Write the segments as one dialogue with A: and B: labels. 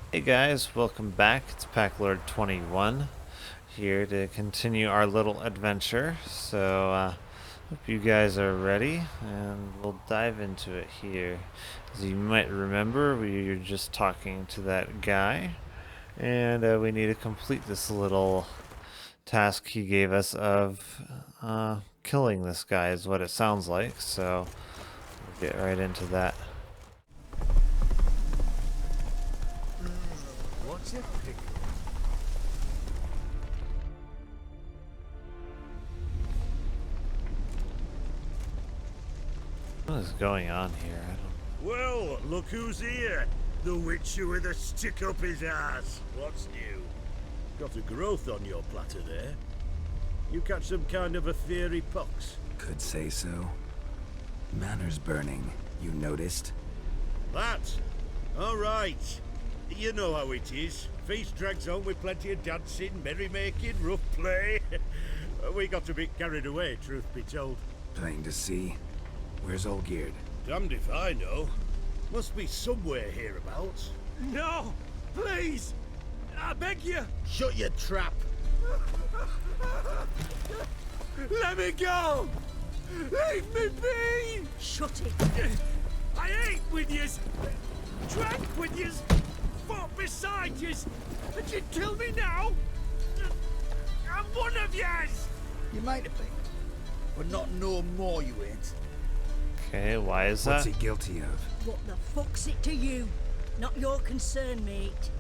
A: Hey guys, welcome back. It's Packlord21 here to continue our little adventure. Hope you guys are ready, and we'll dive into it here. As you might remember, we were just talking to that guy, and we need to complete this little task he gave us of killing this guy, is what it sounds like. So we'll get right into that.
B: What's it?
A: What is going on here? I don't.
C: Well, look who's here. The Witcher with a stick up his ass. What's new? Got a growth on your platter there. You catch some kind of a fiery pox?
B: Could say so. Manor's burning. You noticed?
C: That? All right. You know how it is. Feast drags on with plenty of dancing, merrymaking, rough play. We got a bit carried away, truth be told.
B: Plain to see. Where's Olgierd?
C: Damned if I know. Must be somewhere hereabouts.
D: No! Please! I beg you!
C: Shut your trap!
D: Let me go! Leave me be!
E: Shut it!
D: I ate with yous! Drank with yous! Fought beside yous! And you'd kill me now? I'm one of yous!
F: You might have been, but not no more you ain't.
A: Okay, why is
B: What's
A: that?
B: he guilty of?
E: What the fuck's it to you? Not your concern, mate.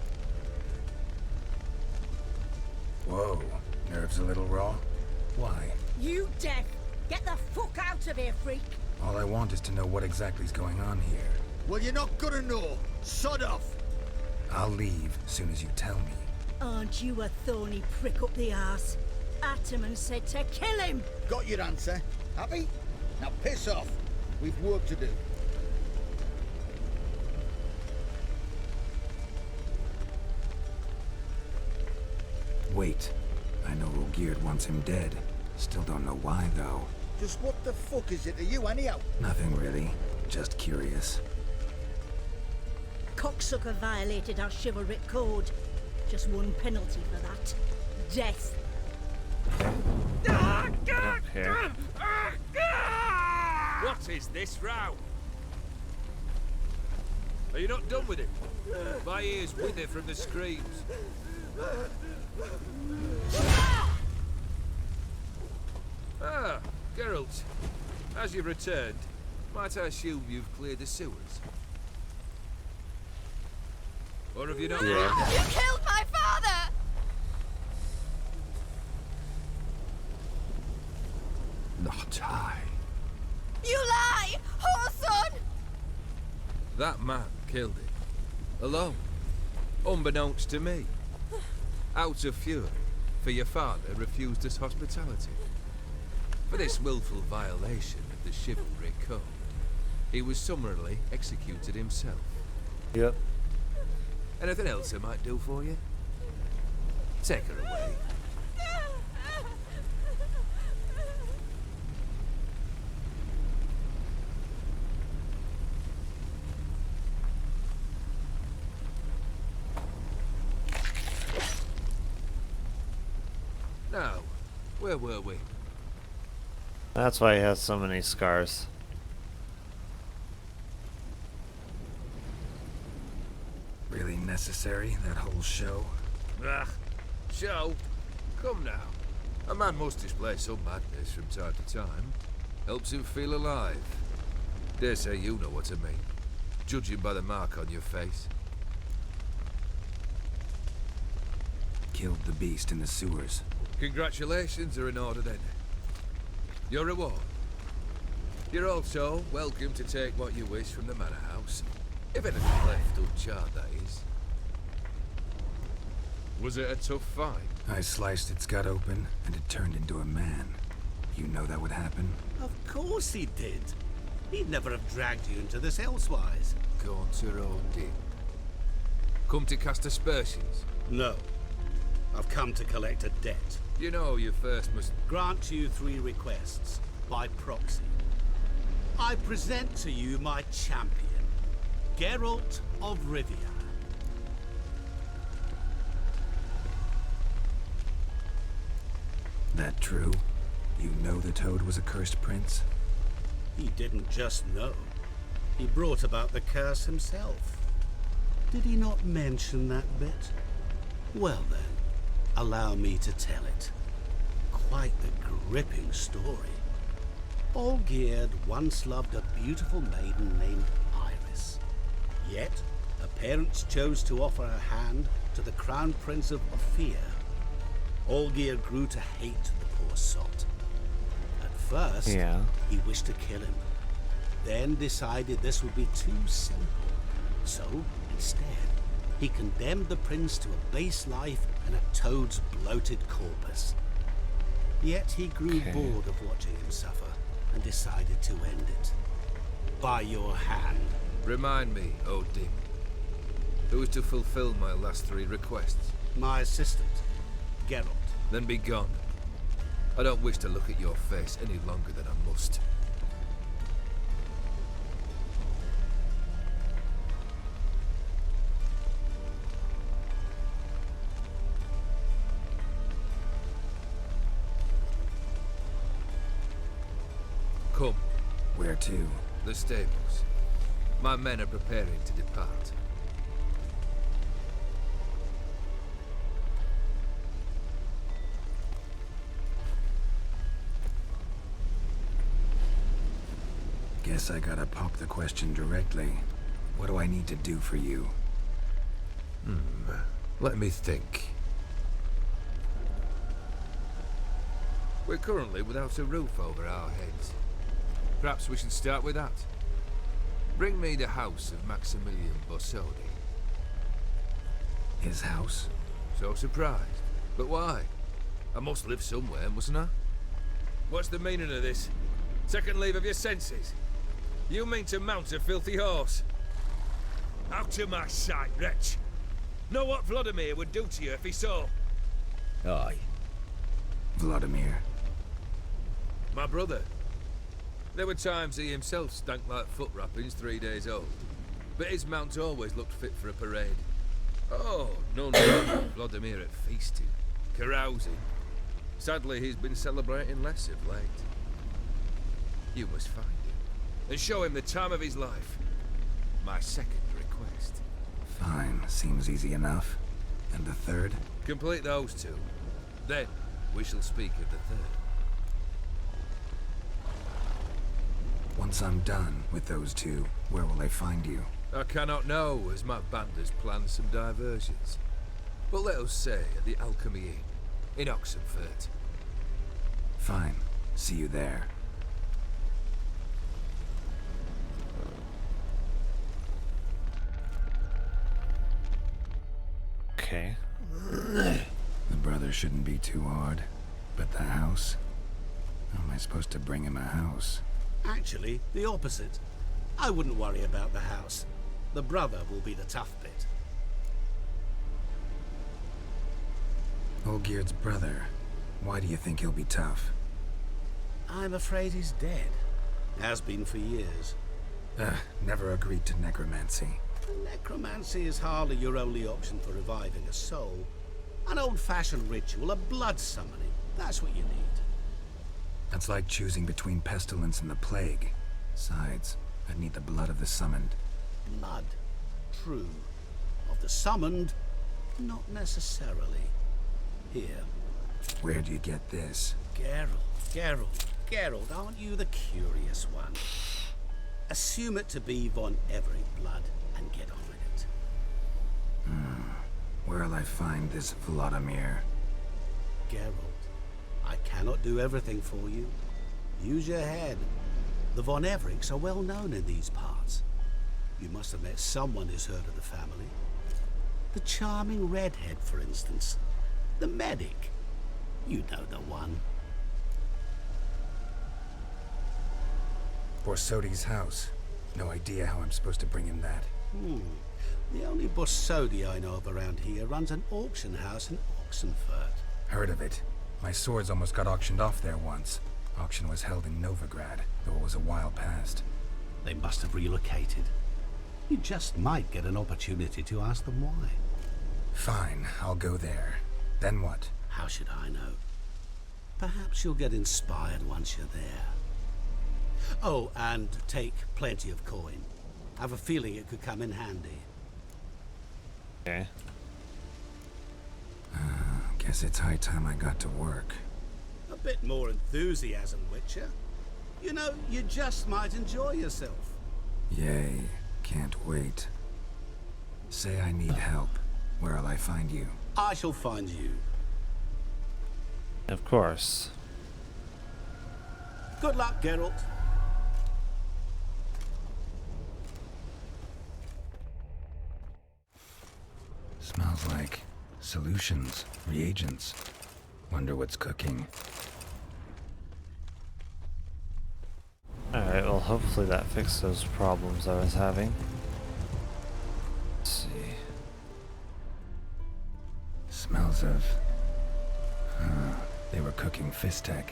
B: Whoa. Nerves a little raw? Why?
E: You deaf! Get the fuck out of here, freak!
B: All I want is to know what exactly is going on here.
F: Well, you're not gonna know. Sod off.
B: I'll leave as soon as you tell me.
E: Aren't you a thorny prick up the arse? Ataman said to kill him!
F: Got your answer. Happy? Now piss off. We've work to do.
B: Wait. I know Olgierd wants him dead. Still don't know why, though.
F: Just what the fuck is it to you, anyhow?
B: Nothing really. Just curious.
E: Cocksucker violated our chivalric code. Just one penalty for that. Death.
A: I don't care.
D: What is this row? Are you not done with it? My ears wither from the screams. Ah, Geralt. As you've returned, might I assume you've cleared the sewers? Or have you not?
A: Yeah.
G: You killed my father!
B: Not I.
G: You lie! Whoreson!
D: That man killed him. Alone. Unbeknownst to me. Out of fury, for your father refused us hospitality. For this willful violation of the chivalry code, he was summarily executed himself.
A: Yep.
D: Anything else I might do for you? Take her away. Now, where were we?
A: That's why he has so many scars.
B: Really necessary, that whole show?
D: Ah, show. Come now. A man must display some madness from time to time. Helps him feel alive. Dare say you know what I mean. Judging by the mark on your face.
B: Killed the beast in the sewers.
D: Congratulations are in order then. Your reward. You're also welcome to take what you wish from the manor house. If anything left uncharred, that is. Was it a tough fight?
B: I sliced its gut open, and it turned into a man. You know that would happen?
H: Of course he did. He'd never have dragged you into this elsewise.
D: Gaunter Odin. Come to cast aspersions.
H: No. I've come to collect a debt.
D: You know you first must...
H: Grant you 3 requests, by proxy. I present to you my champion, Geralt of Rivia.
B: That true? You know the Toad was a cursed prince?
H: He didn't just know. He brought about the curse himself. Did he not mention that bit? Well then, allow me to tell it. Quite the gripping story. Olgierd once loved a beautiful maiden named Iris. Yet, her parents chose to offer her hand to the Crown Prince of Ophir. Olgierd grew to hate the poor sot. At first, he wished to kill him. Then decided this would be too simple. So, instead, he condemned the prince to a base life in a toad's bloated corpus. Yet he grew bored of watching him suffer and decided to end it. By your hand.
D: Remind me, Odin. Who is to fulfill my last 3 requests?
H: My assistant, Geralt.
D: Then be gone. I don't wish to look at your face any longer than I must. Come.
B: Where to?
D: The stables. My men are preparing to depart.
B: Guess I gotta pop the question directly. What do I need to do for you?
D: Let me think. We're currently without a roof over our heads. Perhaps we should start with that. Bring me the house of Maximilian Borsodi.
B: His house?
D: So surprised. But why? I must live somewhere, mustn't I? What's the meaning of this? Second leave of your senses? You mean to mount a filthy horse? Out of my sight, wretch! Know what Vladimir would do to you if he saw?
F: Aye.
B: Vladimir.
D: My brother. There were times he himself stank like foot wrappings 3 days old. But his mount always looked fit for a parade. Oh, none of Vladimir at feasting, carousing. Sadly, he's been celebrating less of late. You must find him and show him the time of his life. My second request.
B: Fine, seems easy enough. And the third?
D: Complete those 2. Then, we shall speak of the third.
B: Once I'm done with those 2, where will I find you?
D: I cannot know, as my band has planned some diversions. But let us say at the Alchemy Inn, in Oxenfurt.
B: Fine. See you there.
A: Okay.
B: The brother shouldn't be too hard. But the house? How am I supposed to bring him a house?
H: Actually, the opposite. I wouldn't worry about the house. The brother will be the tough bit.
B: Olgierd's brother. Why do you think he'll be tough?
H: I'm afraid he's dead. Has been for years.
B: Never agreed to necromancy.
H: Necromancy is hardly your only option for reviving a soul. An old-fashioned ritual, a blood summoning. That's what you need.
B: That's like choosing between pestilence and the plague. Besides, I'd need the blood of the summoned.
H: Blood. True. Of the summoned, not necessarily. Here.
B: Where do you get this?
H: Geralt, aren't you the curious one? Assume it to be Von Everett blood and get on with it.
B: Where'll I find this Vladimir?
H: Geralt, I cannot do everything for you. Use your head. The Von Evericks are well known in these parts. You must have met someone who's heard of the family. The charming redhead, for instance. The medic. You know the one.
B: Borsodi's house. No idea how I'm supposed to bring him that.
H: The only Borsodi I know of around here runs an auction house in Oxenfurt.
B: Heard of it. My swords almost got auctioned off there once. Auction was held in Novigrad, though it was a while past.
H: They must have relocated. You just might get an opportunity to ask them why.
B: Fine, I'll go there. Then what?
H: How should I know? Perhaps you'll get inspired once you're there. Oh, and take plenty of coin. I have a feeling it could come in handy.
A: Okay.
B: Guess it's high time I got to work.
H: A bit more enthusiasm, Witcher. You know, you just might enjoy yourself.
B: Yay, can't wait. Say I need help. Where'll I find you?
H: I shall find you.
A: Of course.
H: Good luck, Geralt.
B: Smells like solutions, reagents. Wonder what's cooking.
A: Alright, well hopefully that fixed those problems I was having. Let's see.
B: Smells of... they were cooking Fistek.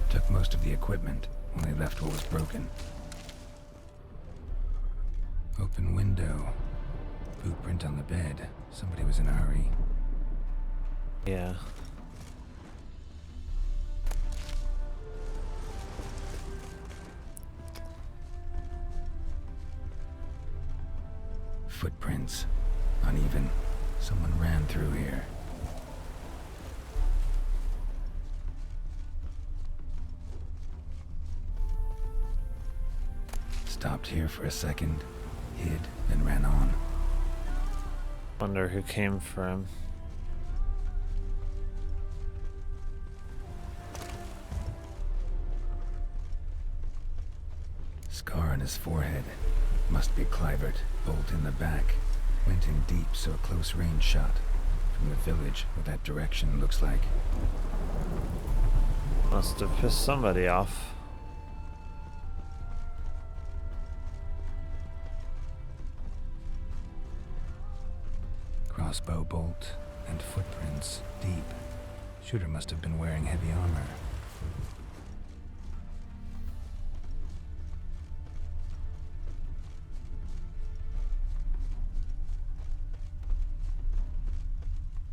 B: Took most of the equipment, only left what was broken. Open window. Boot print on the bed. Somebody was in a hurry.
A: Yeah.
B: Footprints. Uneven. Someone ran through here. Stopped here for a second, hid, then ran on.
A: Wonder who came for him.
B: Scar on his forehead. Must be Clivert. Bolt in the back. Went in deep, so a close range shot. From the village, what that direction looks like.
A: Must have pissed somebody off.
B: Crossbow bolt and footprints deep. Shooter must have been wearing heavy armor.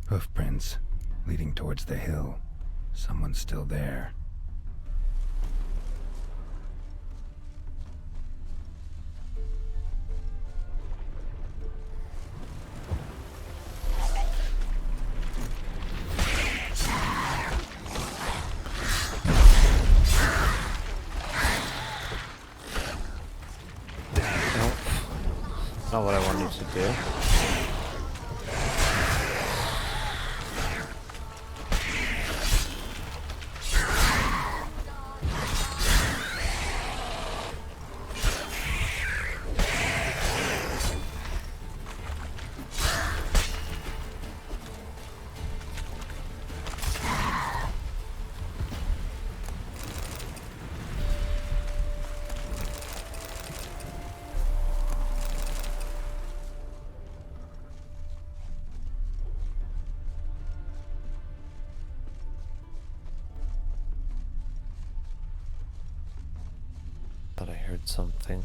B: Hoofprints leading towards the hill. Someone's still there.
A: Not what I wanted to do. Thought I heard something.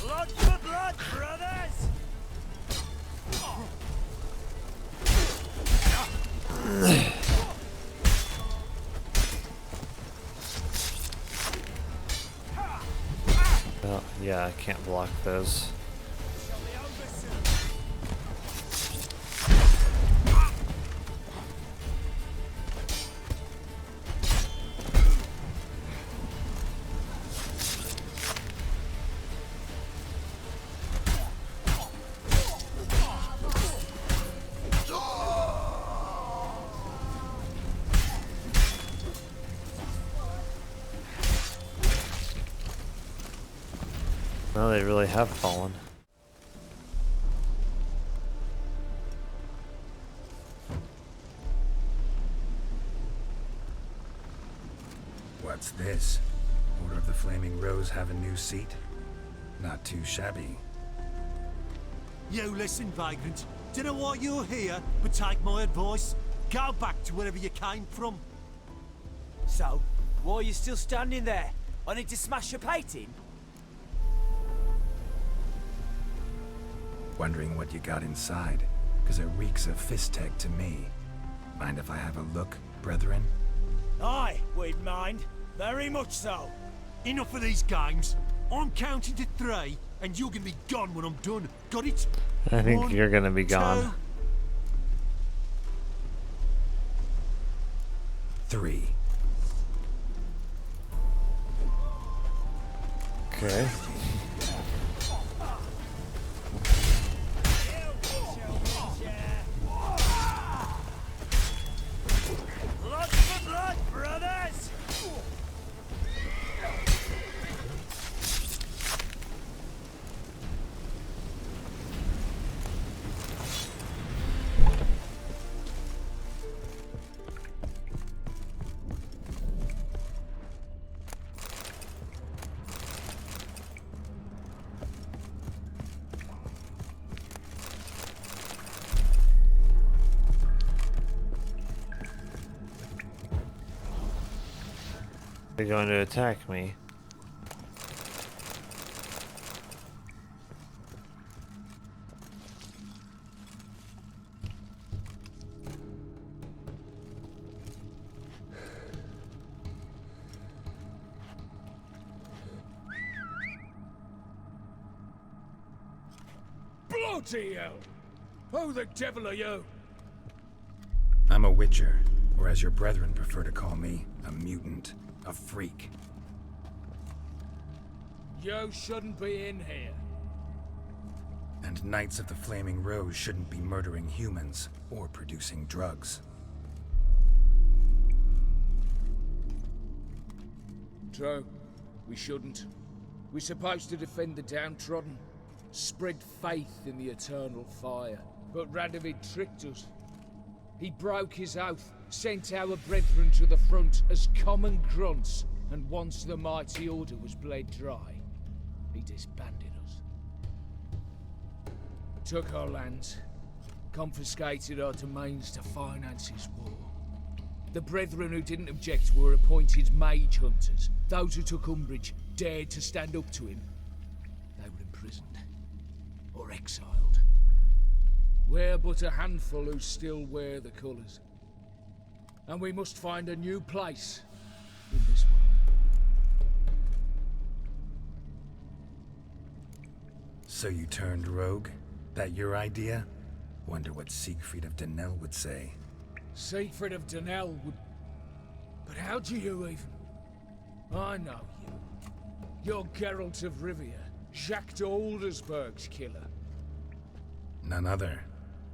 C: Blood for blood, brothers!
A: Well, yeah, I can't block those. No, they really have fallen.
B: What's this? Order of the Flaming Rose have a new seat? Not too shabby.
I: You listen, vagrant. Dunno why you're here, but take my advice. Go back to wherever you came from.
J: So, why are you still standing there? I need to smash your painting?
B: Wondering what you got inside, because it reeks of Fistech to me. Mind if I have a look, brethren?
J: Aye, we'd mind. Very much so.
I: Enough of these games. I'm counting to 3, and you're gonna be gone when I'm done. Got it?
A: I think
I: 1,
A: you're gonna be
I: 2.
A: gone.
B: 3.
A: Okay.
J: Blood for blood, brothers!
A: They're going to attack me.
K: Bloody hell! Who the devil are you?
B: I'm a Witcher, or as your brethren prefer to call me, a mutant, a freak.
K: You shouldn't be in here.
B: And Knights of the Flaming Rose shouldn't be murdering humans or producing drugs.
K: True. We shouldn't. We're supposed to defend the downtrodden, spread faith in the eternal fire. But Radovid tricked us. He broke his oath, sent our brethren to the front as common grunts, and once the mighty order was bled dry, he disbanded us. Took our lands, confiscated our domains to finance his war. The brethren who didn't object were appointed mage hunters. Those who took umbrage dared to stand up to him. They were imprisoned or exiled. We're but a handful who still wear the colours. And we must find a new place in this world.
B: So you turned rogue? That your idea? Wonder what Siegfried of Denel would say.
K: Siegfried of Denel would... But how do you even... I know you. You're Geralt of Rivia, Jacques de Aldersberg's killer.
B: None other.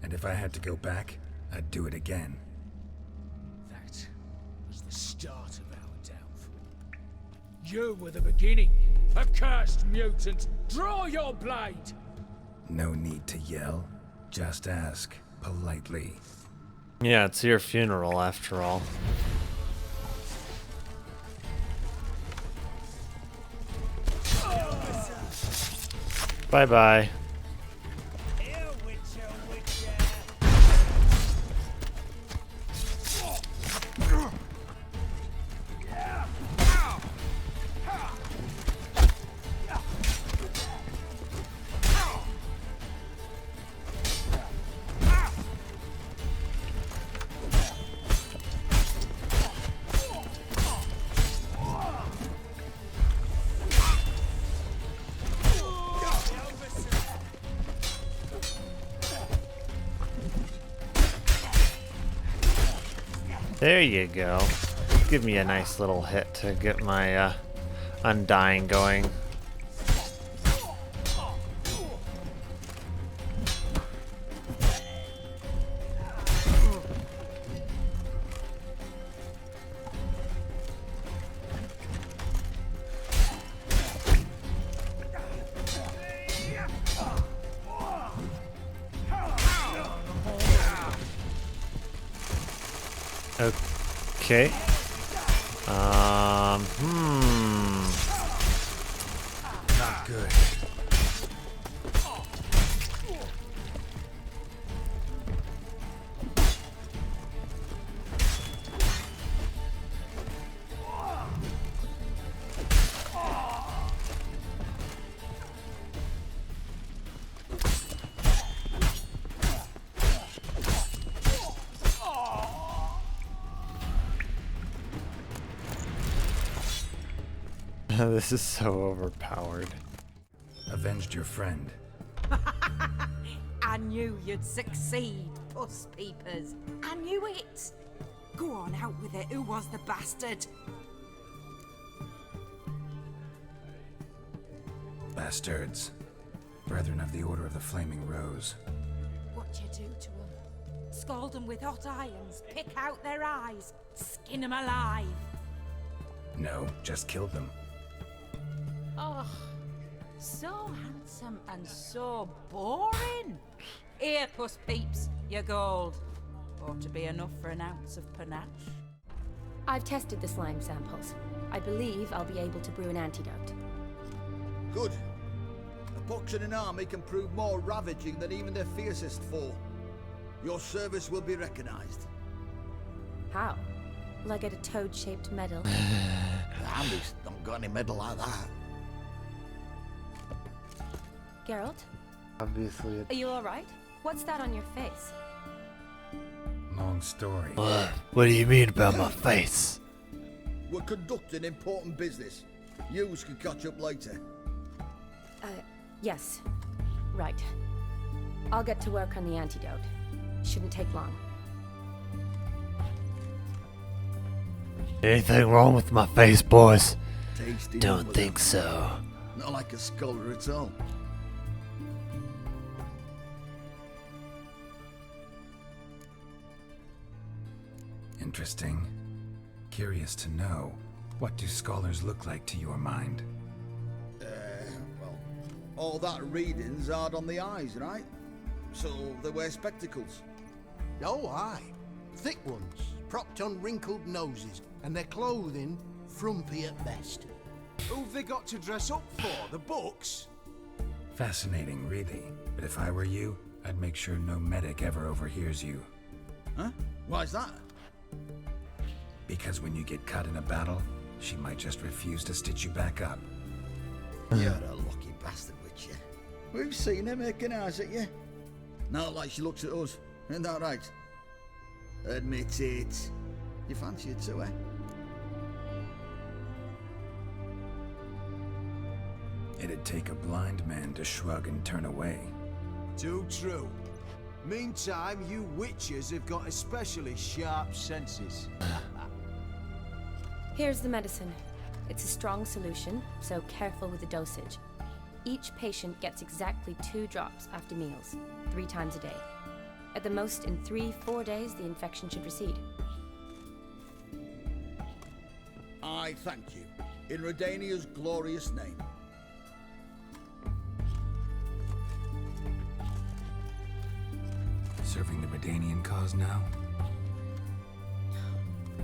B: And if I had to go back, I'd do it again.
K: That was the start of our downfall. You were the beginning. Accursed mutant! Draw your blade!
B: No need to yell. Just ask, politely.
A: Yeah, it's your funeral after all. Bye-bye. There you go. Give me a nice little hit to get my Undying going. Okay.
B: Not good.
A: This is so overpowered.
B: Avenged your friend.
L: I knew you'd succeed, Puss Peepers. I knew it. Go on, out with it. Who was the bastard?
B: Bastards. Brethren of the Order of the Flaming Rose.
L: What'd you do to them? Scald them with hot irons, pick out their eyes, skin them alive.
B: No, just killed them.
L: Oh, so handsome and so boring. Here, Puss Peeps, your gold. Ought to be enough for an ounce of panache.
M: I've tested the slime samples. I believe I'll be able to brew an antidote.
F: Good. A pox in an army can prove more ravaging than even their fiercest foe. Your service will be recognized.
M: How? Will I get a toad-shaped medal?
F: The army's not got any medal like that.
M: Geralt,
A: Obviously,
M: are you alright? What's that on your face?
B: Long story.
A: What do you mean about my face?
F: We're conducting important business. Yous can catch up later.
M: Yes. Right. I'll get to work on the antidote. Shouldn't take long.
A: Anything wrong with my face, boys?
F: Tasty.
A: Don't think so.
F: Not like a scholar at all.
B: Interesting. Curious to know, what do scholars look like to your mind?
F: Well, all that reading's hard on the eyes, right? So they wear spectacles.
N: Oh, aye. Thick ones, propped on wrinkled noses, and their clothing frumpy at best.
I: Who've they got to dress up for? The books?
B: Fascinating, really. But if I were you, I'd make sure no medic ever overhears you.
F: Huh? Why's that?
B: Because when you get caught in a battle, she might just refuse to stitch you back up.
F: You're a lucky bastard, Witcher. We've seen her making eyes at you. Not like she looks at us. Isn't that right? Admit it. You fancy it too, eh?
B: It'd take a blind man to shrug and turn away.
I: Too true. Meantime, you witches have got especially sharp senses.
M: Here's the medicine. It's a strong solution, so careful with the dosage. Each patient gets exactly 2 drops after meals, 3 times a day. At the most, in 3-4 days, the infection should recede.
F: I thank you. In Redania's glorious name.
B: Serving the Redanian cause now?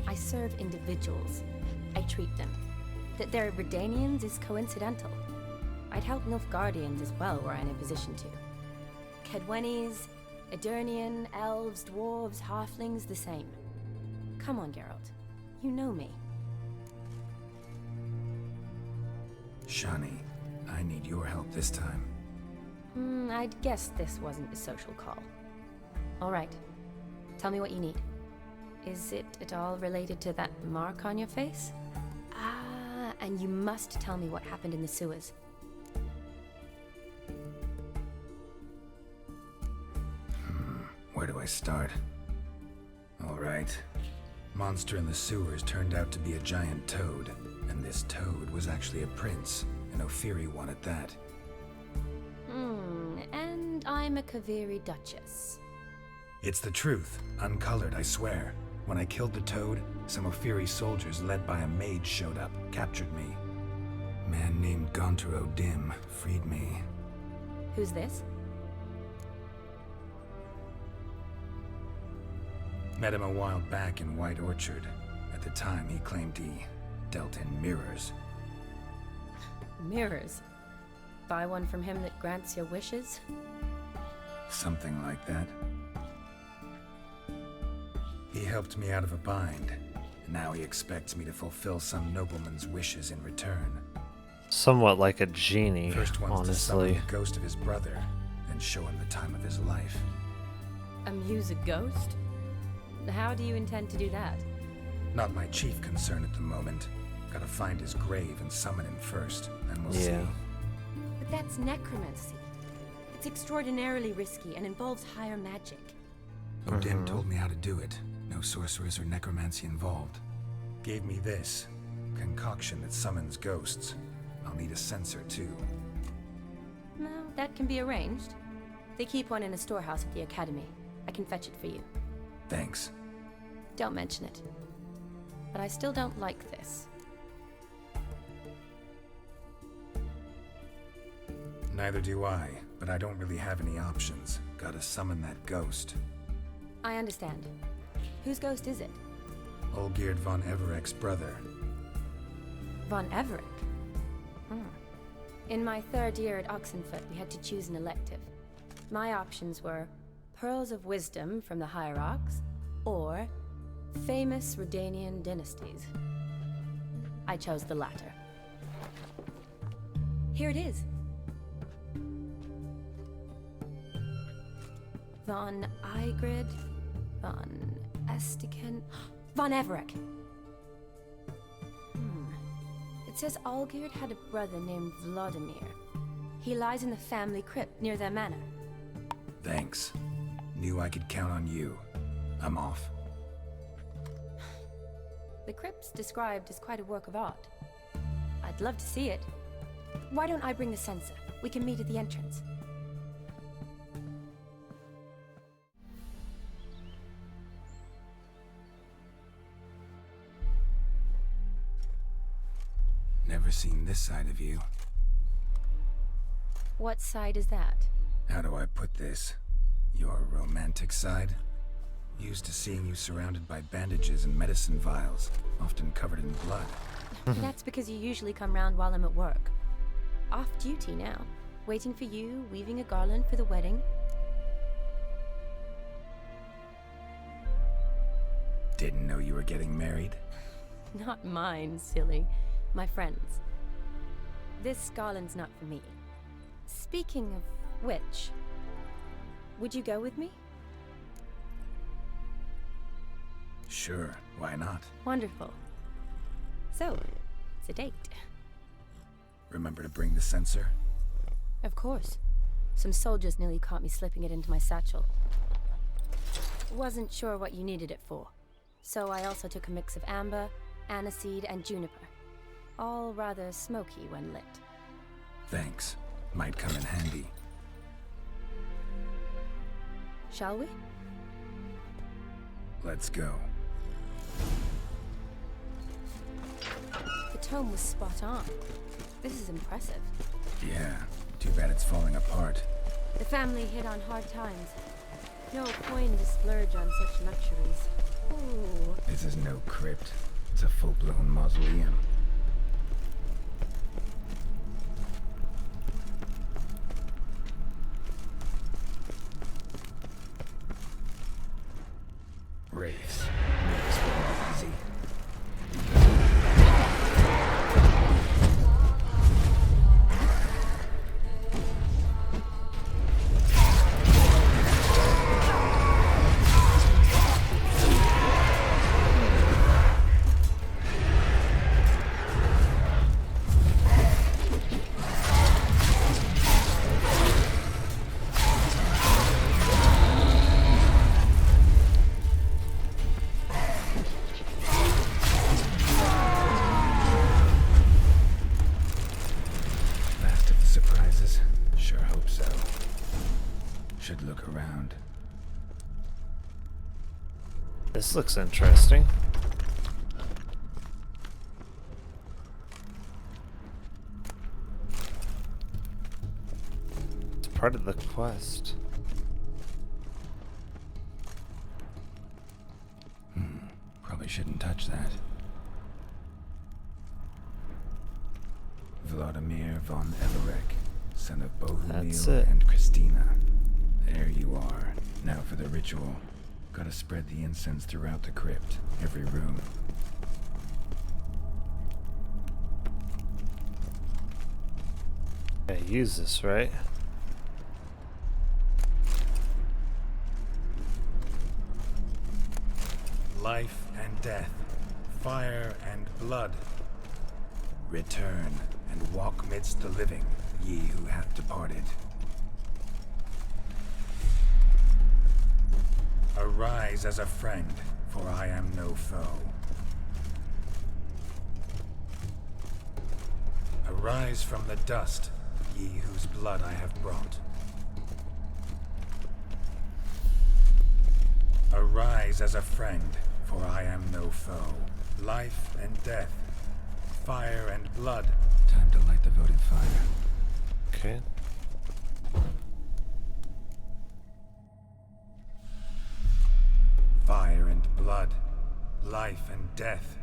M: I serve individuals. I treat them. That they're Redanians is coincidental. I'd help Nilfgaardians as well were I in a position to. Kedwenis, Edirnian, elves, dwarves, halflings, the same. Come on, Geralt. You know me.
B: Shani, I need your help this time.
M: I'd guess this wasn't a social call. All right. Tell me what you need. Is it at all related to that mark on your face? Ah, and you must tell me what happened in the sewers.
B: Where do I start? All right. Monster in the sewers turned out to be a giant toad, and this toad was actually a prince, an Ophiri one at that.
M: And I'm a Kaviri Duchess.
B: It's the truth, uncolored, I swear. When I killed the toad, some Ophiri soldiers led by a mage showed up, captured me. Man named Gontaro Dim freed me.
M: Who's this?
B: Met him a while back in White Orchard. At the time, he claimed he dealt in mirrors.
M: Mirrors. Buy one from him that grants your wishes?
B: Something like that. He helped me out of a bind, and now he expects me to fulfill some nobleman's wishes in return.
A: Somewhat like a genie,
B: First one's to summon
A: honestly.
B: the ghost of his brother, then show him the time of his life.
M: Amuse a ghost? How do you intend to do that?
B: Not my chief concern at the moment. Gotta find his grave and summon him first, and we'll see.
M: But that's necromancy. It's extraordinarily risky and involves higher magic.
B: Odin told me how to do it. No sorcerers or necromancy involved. Gave me this concoction that summons ghosts. I'll need a censer too.
M: No, that can be arranged. They keep one in a storehouse at the academy. I can fetch it for you.
B: Thanks.
M: Don't mention it. But I still don't like this.
B: Neither do I, but I don't really have any options. Gotta summon that ghost.
M: I understand. Whose ghost is it?
B: Olgierd von Everek's brother.
M: Von Everek? In my third year at Oxenfoot, we had to choose an elective. My options were Pearls of Wisdom from the Hierarchs, or famous Redanian dynasties. I chose the latter. Here it is. Von Igrid, Von Estiken, Von Everek. It says Olgierd had a brother named Vladimir. He lies in the family crypt near their manor.
B: Thanks. Knew I could count on you. I'm off.
M: The crypt's described as quite a work of art. I'd love to see it. Why don't I bring the censer? We can meet at the entrance.
B: Never seen this side of you.
M: What side is that?
B: How do I put this? Your romantic side? Used to seeing you surrounded by bandages and medicine vials, often covered in blood.
M: That's because you usually come round while I'm at work. Off duty now. Waiting for you, weaving a garland for the wedding.
B: Didn't know you were getting married?
M: Not mine, silly. My friends. This garland's not for me. Speaking of which, would you go with me?
B: Sure, why not?
M: Wonderful. So, it's a date.
B: Remember to bring the censer?
M: Of course. Some soldiers nearly caught me slipping it into my satchel. Wasn't sure what you needed it for, so I also took a mix of amber, aniseed, and juniper. All rather smoky when lit.
B: Thanks. Might come in handy.
M: Shall we?
B: Let's go.
M: The tome was spot on. This is impressive.
B: Yeah, too bad it's falling apart.
M: The family hit on hard times. No coin to splurge on such luxuries. Ooh.
B: This is no crypt. It's a full-blown mausoleum. Wraiths. This will be easy.
A: This looks interesting. It's part of the quest.
B: Probably shouldn't touch that. Vladimir von Everek, son of
A: That's
B: Bohumil
A: it.
B: and Christina. There you are. Now for the ritual. Gotta spread the incense throughout the crypt, every room.
A: Yeah, use this, right?
B: Life and death, fire and blood. Return and walk midst the living, ye who hath departed. Arise as a friend, for I am no foe. Arise from the dust, ye whose blood I have brought. Arise as a friend, for I am no foe. Life and death, fire and blood. Time to light the votive fire.
A: Okay.
B: Fire and blood, life and death.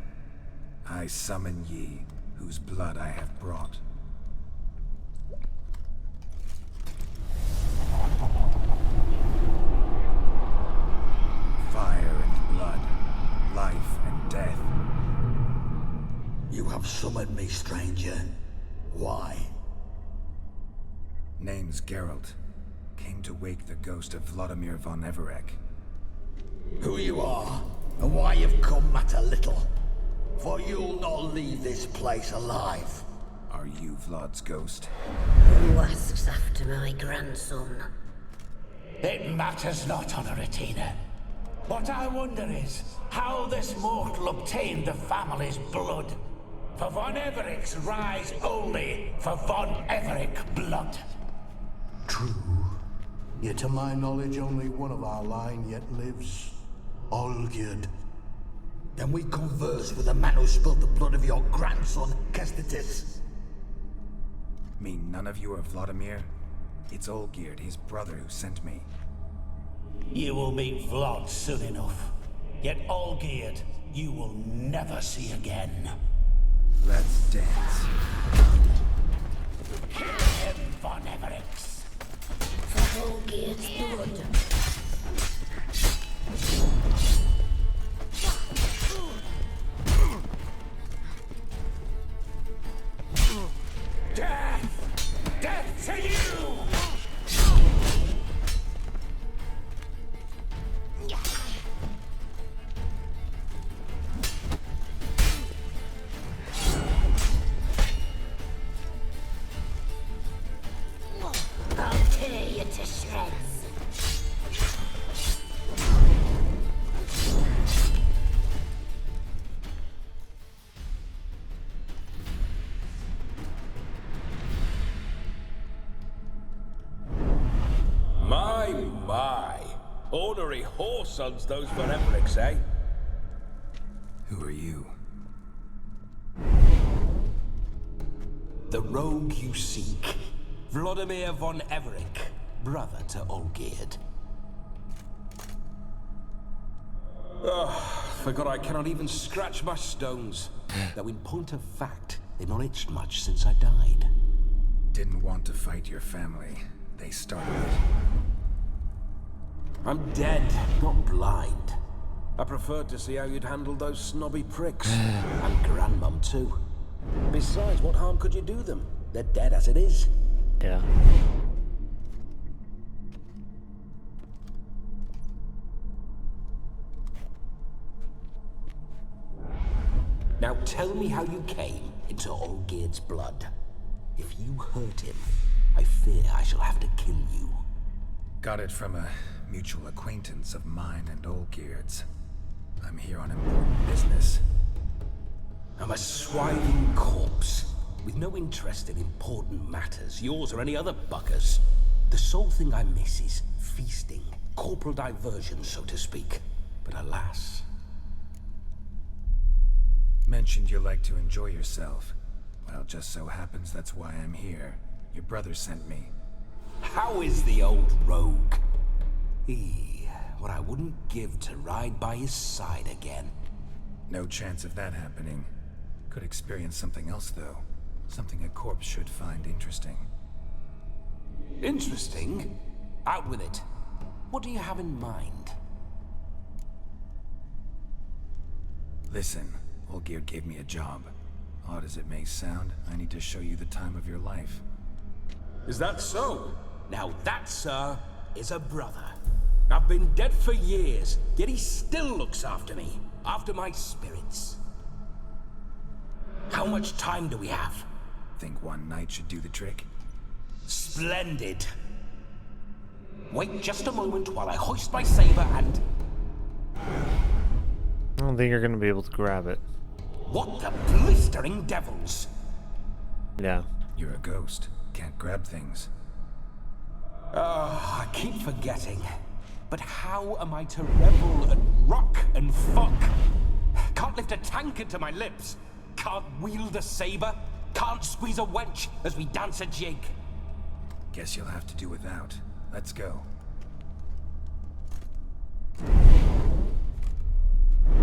B: I summon ye, whose blood I have brought. Fire and blood, life and death.
F: You have summoned me, stranger. Why?
B: Name's Geralt. Came to wake the ghost of Vladimir von Everek.
F: Who you are, and why you've come matter little. For you'll not leave this place alive.
B: Are you Vlad's ghost?
O: Who asks after my grandson?
P: It matters not, Honoratina. What I wonder is how this mortal obtained the family's blood. For von Everek's rise only for von Everek blood.
N: True. Yet to my knowledge, only one of our line yet lives. Olgierd.
F: Then we converse with the man who spilled the blood of your grandson, Kestitis.
B: Mean none of you are Vladimir? It's Olgierd, his brother, who sent me.
P: You will meet Vlad soon enough. Yet Olgierd, you will never see again.
B: Let's dance.
P: Kill him, von Evereks.
O: For Olgierd's blood.
P: Death! Death to you!
O: I'll tear you to shreds.
Q: My. Ornery whoresons those von Evereks, eh?
B: Who are you?
P: The rogue you seek. Vladimir von Everek, brother to Olgierd.
Q: Forgot I cannot even scratch my stones.
P: Though in point of fact, they've not itched much since I died.
B: Didn't want to fight your family. They started it.
Q: I'm dead, not blind. I preferred to see how you'd handle those snobby pricks.
P: And Grandmum too. Besides, what harm could you do them? They're dead as it is.
A: Yeah.
P: Now tell me how you came into Olgierd's blood. If you hurt him, I fear I shall have to kill you.
B: Got it from a mutual acquaintance of mine and Olgierd's. I'm here on important business.
P: I'm a swiving corpse, with no interest in important matters, yours or any other buggers. The sole thing I miss is feasting, corporal diversion, so to speak. But alas...
B: Mentioned you like to enjoy yourself. Well, just so happens that's why I'm here. Your brother sent me.
P: How is the old rogue? What I wouldn't give to ride by his side again.
B: No chance of that happening. Could experience something else, though. Something a corpse should find interesting.
Q: Interesting? Out with it. What do you have in mind?
B: Listen, Olgierd gave me a job. Odd as it may sound, I need to show you the time of your life.
Q: Is that so? Now that, sir, is a brother. I've been dead for years, yet he still looks after me, after my spirits. How much time do we have?
B: Think one night should do the trick?
Q: Splendid. Wait just a moment while I hoist my saber and...
A: I don't think you're going to be able to grab it.
Q: What the blistering devils?
A: Yeah.
B: You're a ghost. Can't grab things.
Q: I keep forgetting. But how am I to revel and rock and fuck? Can't lift a tankard to my lips. Can't wield a saber. Can't squeeze a wench as we dance a jig.
B: Guess you'll have to do without. Let's go.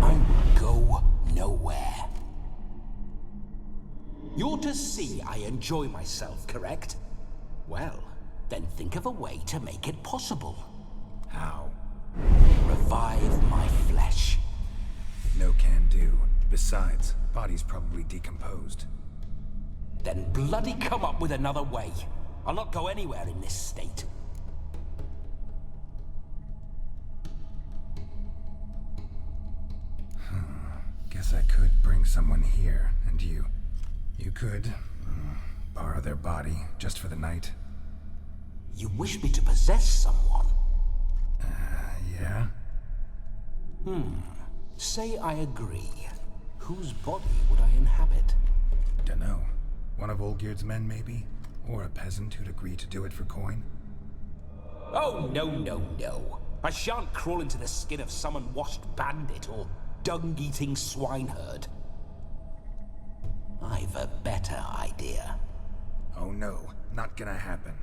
Q: I will go nowhere. You're to see I enjoy myself, correct? Well, then think of a way to make it possible.
B: How?
Q: Revive my flesh.
B: No can do. Besides, body's probably decomposed.
Q: Then bloody come up with another way. I'll not go anywhere in this state.
B: Guess I could bring someone here, and you could borrow their body just for the night.
Q: You wish me to possess someone?
B: Yeah?
Q: Say I agree. Whose body would I inhabit?
B: Dunno. One of Olgierd's men, maybe? Or a peasant who'd agree to do it for coin?
Q: Oh, no, no, no. I shan't crawl into the skin of some unwashed bandit or dung-eating swineherd. I've a better idea.
B: Oh no, not gonna happen.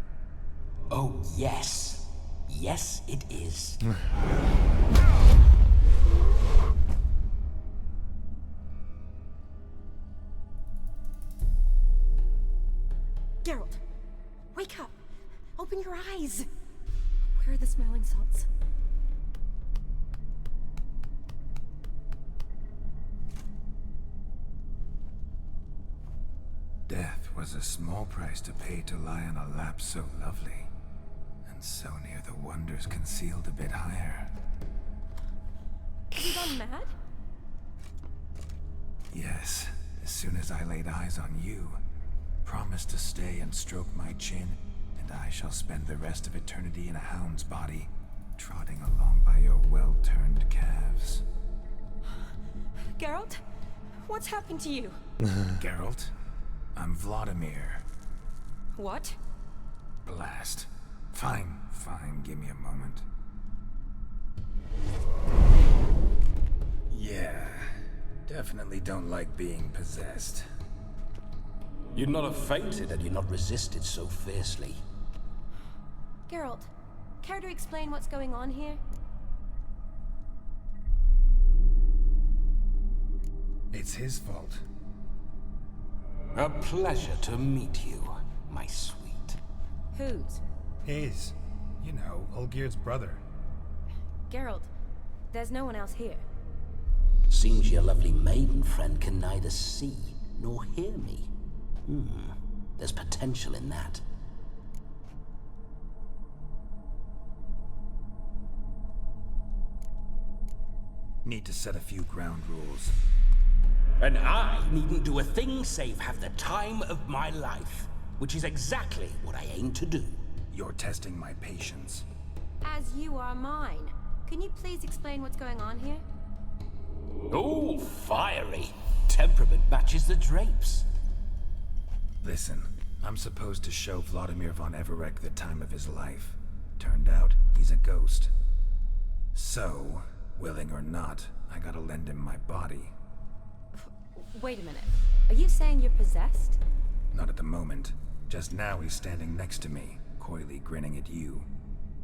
Q: Oh, yes. Yes, it is.
M: Geralt, wake up. Open your eyes. Where are the smelling salts?
B: Death was a small price to pay to lie on a lap so lovely, and so near the wonders concealed a bit higher.
M: Have you gone mad?
B: Yes, as soon as I laid eyes on you, promised to stay and stroke my chin, and I shall spend the rest of eternity in a hound's body, trotting along by your well-turned calves.
M: Geralt, what's happened to you?
B: Geralt? I'm Vladimir.
M: What?
B: Blast. Fine, give me a moment. Yeah, definitely don't like being possessed.
Q: You'd not have fainted had you not resisted so fiercely.
M: Geralt, care to explain what's going on here?
B: It's his fault.
Q: A pleasure to meet you, my sweet.
M: Whose?
B: His. You know, Olgierd's brother.
M: Geralt, there's no one else here.
Q: Seems your lovely maiden friend can neither see nor hear me. There's potential in that.
B: Need to set a few ground rules.
Q: And I needn't do a thing save have the time of my life, which is exactly what I aim to do.
B: You're testing my patience.
M: As you are mine. Can you please explain what's going on here?
Q: Oh, fiery. Temperament matches the drapes.
B: Listen, I'm supposed to show Vladimir von Everec the time of his life. Turned out, he's a ghost. So, willing or not, I gotta lend him my body.
M: Wait a minute. Are you saying you're possessed?
B: Not at the moment. Just now he's standing next to me, coyly grinning at you.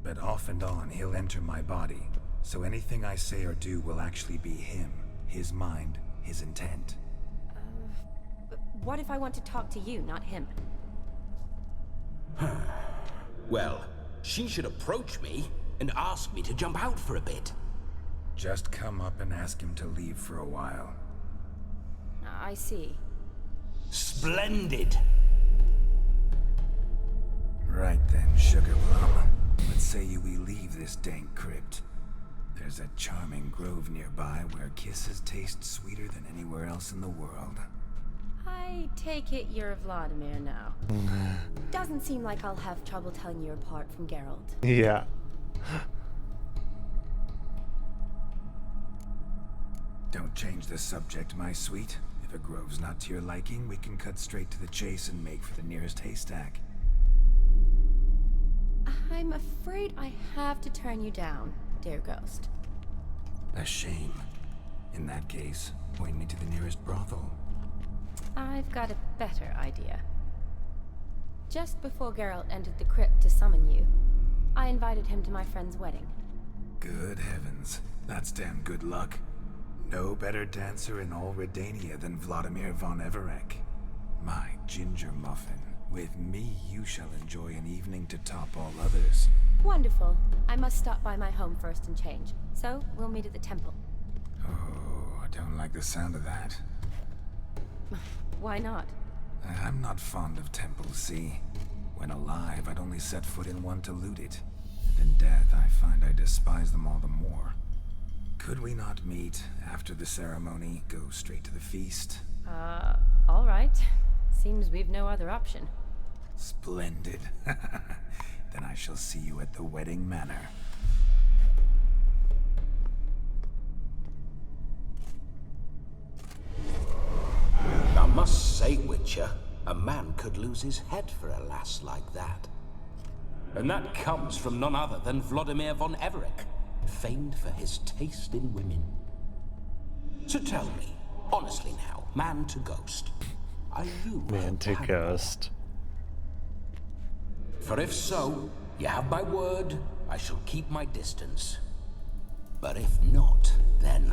B: But off and on, he'll enter my body. So anything I say or do will actually be him. His mind, his intent.
M: what if I want to talk to you, not him?
Q: Well, she should approach me and ask me to jump out for a bit.
B: Just come up and ask him to leave for a while.
M: I see.
Q: Splendid!
B: Right then, Sugar Plum. Let's say we leave this dank crypt. There's a charming grove nearby where kisses taste sweeter than anywhere else in the world.
M: I take it you're Vladimir now. Doesn't seem like I'll have trouble telling you apart from Geralt.
A: Yeah.
B: Don't change the subject, my sweet. If a grove's not to your liking, we can cut straight to the chase and make for the nearest haystack.
M: I'm afraid I have to turn you down, dear ghost.
B: A shame. In that case, point me to the nearest brothel.
M: I've got a better idea. Just before Geralt entered the crypt to summon you, I invited him to my friend's wedding.
B: Good heavens. That's damn good luck. No better dancer in all Redania than Vladimir von Everec. My ginger muffin. With me, you shall enjoy an evening to top all others.
M: Wonderful. I must stop by my home first and change. So, we'll meet at the temple.
B: Oh, I don't like the sound of that.
M: Why not?
B: I'm not fond of temples, see? When alive, I'd only set foot in one to loot it. And in death, I find I despise them all the more. Could we not meet after the ceremony, go straight to the feast?
M: All right. Seems we've no other option.
B: Splendid. Then I shall see you at the wedding manor.
Q: I must say, Witcher, a man could lose his head for a lass like that. And that comes from none other than Vladimir von Everec, famed for his taste in women. So tell me, honestly now, man to ghost, are you
A: Man to ghost?
Q: For if so, you have my word, I shall keep my distance. But if not, then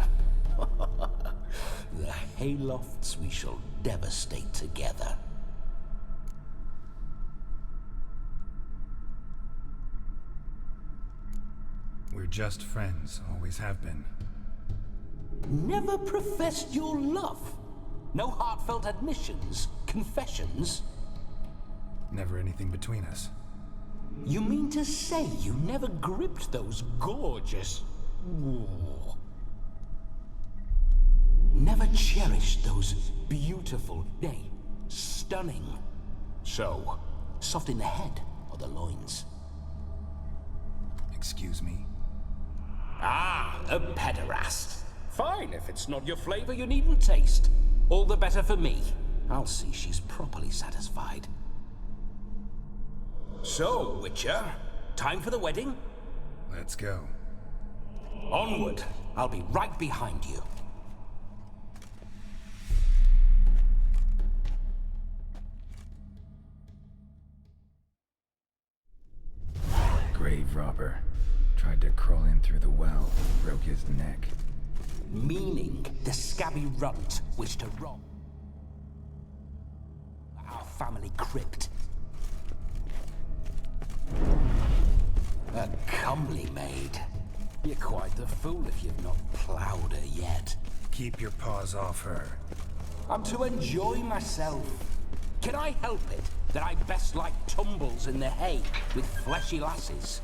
Q: the haylofts we shall devastate together.
B: We're just friends, always have been.
Q: Never professed your love? No heartfelt admissions, confessions?
B: Never anything between us.
Q: You mean to say you never gripped those gorgeous... Never cherished those beautiful, nay, stunning... So, soft in the head or the loins?
B: Excuse me?
Q: Ah, a pederast. Fine, if it's not your flavor, you needn't taste. All the better for me. I'll see she's properly satisfied. So, Witcher, time for the wedding?
B: Let's go.
Q: Onward. I'll be right behind you.
B: Grave robber. Tried to crawl in through the well, broke his neck.
Q: Meaning the scabby runt wished to rob our family crypt. A comely maid. You're quite the fool if you've not ploughed her yet.
B: Keep your paws off her.
Q: I'm to enjoy myself. Can I help it that I best like tumbles in the hay with fleshy lasses?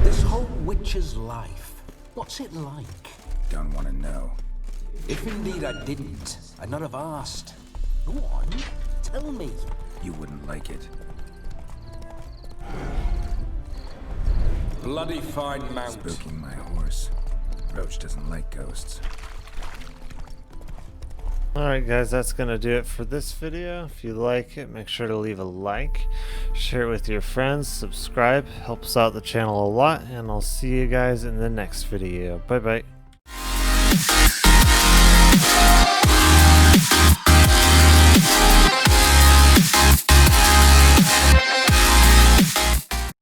Q: This whole witcher's life, what's it like?
B: Don't want to know.
Q: If indeed I didn't, I'd not have asked. Go on, tell me.
B: You wouldn't like it.
Q: Bloody fine mount.
B: Spooking my horse. Roach doesn't like ghosts.
A: Alright guys, that's going to do it for this video. If you like it, make sure to leave a like, share it with your friends, subscribe, helps out the channel a lot, and I'll see you guys in the next video. Bye bye.